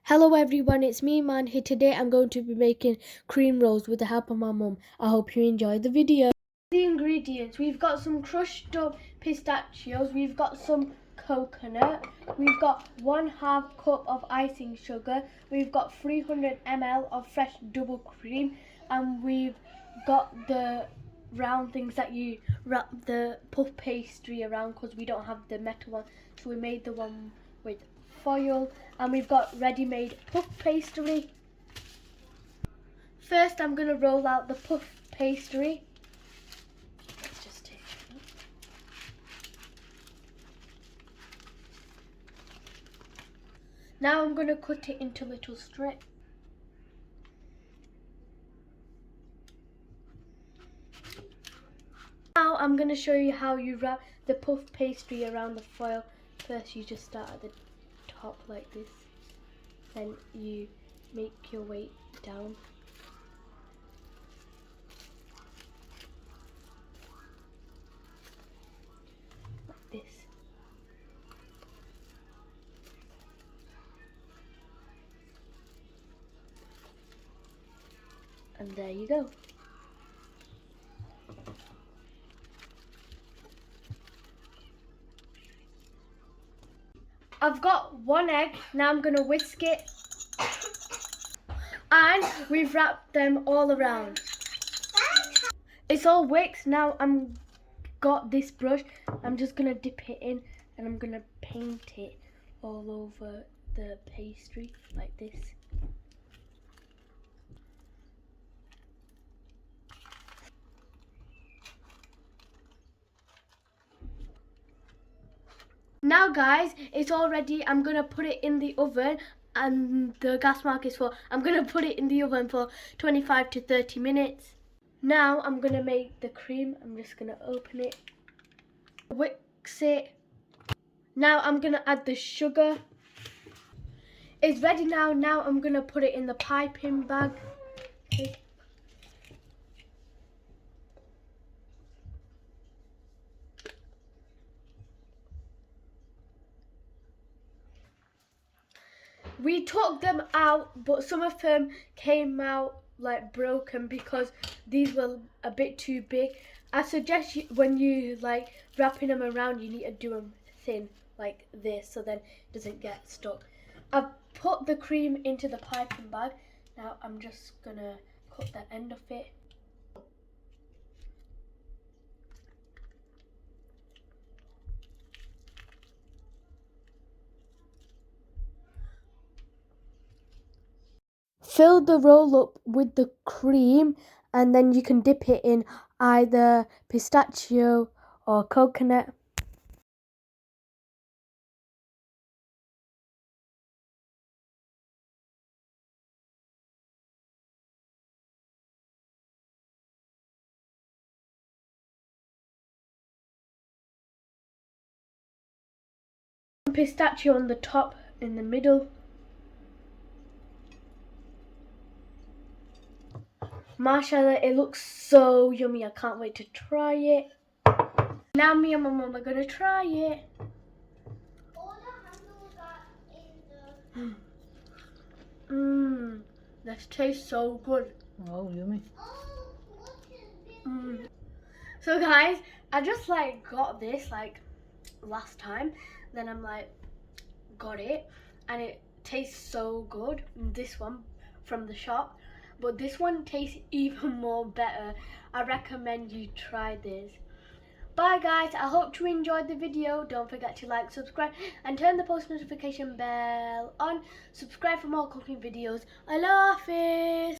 Hello everyone, it's me Man here. Today I'm going to be making cream rolls with the help of my mum. I hope you enjoy the video. The ingredients: we've got some crushed up pistachios, we've got some coconut, we've got 1/2 cup of icing sugar, we've got 300 ml of fresh double cream, and we've got the round things that you wrap the puff pastry around because we don't have the metal one, so we made the one with foil, and we've got ready-made puff pastry. First I'm going to roll out the puff pastry. Let's just take it out. Now I'm going to cut it into little strips. Now I'm going to show you how you wrap the puff pastry around the foil. First you just start at the top like this, then you make your way down. Like this. And there you go. I've got 1 egg, now I'm going to whisk it. And we've wrapped them all around. It's all whisked. Now I'm got this brush. I'm just going to dip it in and I'm going to paint it all over the pastry like this. Now guys, it's all ready. I'm going to put it in the oven, and the gas mark is for, I'm going to put it in the oven for 25 to 30 minutes. Now I'm going to make the cream. I'm just going to open it, whisk it. Now I'm going to add the sugar. It's ready now. Now I'm going to put it in the piping bag. Okay. We took them out, but some of them came out like broken because these were a bit too big. I suggest when you like wrapping them around, you need to do them thin like this so then it doesn't get stuck. I've put the cream into the piping bag. Now I'm just gonna cut the end of it. Fill the roll up with the cream, and then you can dip it in either pistachio or coconut. Pistachio on the top, in the middle. Mashallah, it looks so yummy. I can't wait to try it. Now me and my mum are gonna try it. This tastes so good. Oh, yummy. So guys, I just like got this like last time. Then I'm like, got it, and it tastes so good. This one from the shop, but this one tastes even more better. I recommend you try this. Bye guys, I hope you enjoyed the video. Don't forget to like, subscribe and turn the post notification bell on. Subscribe for more cooking videos. Allah Hafiz.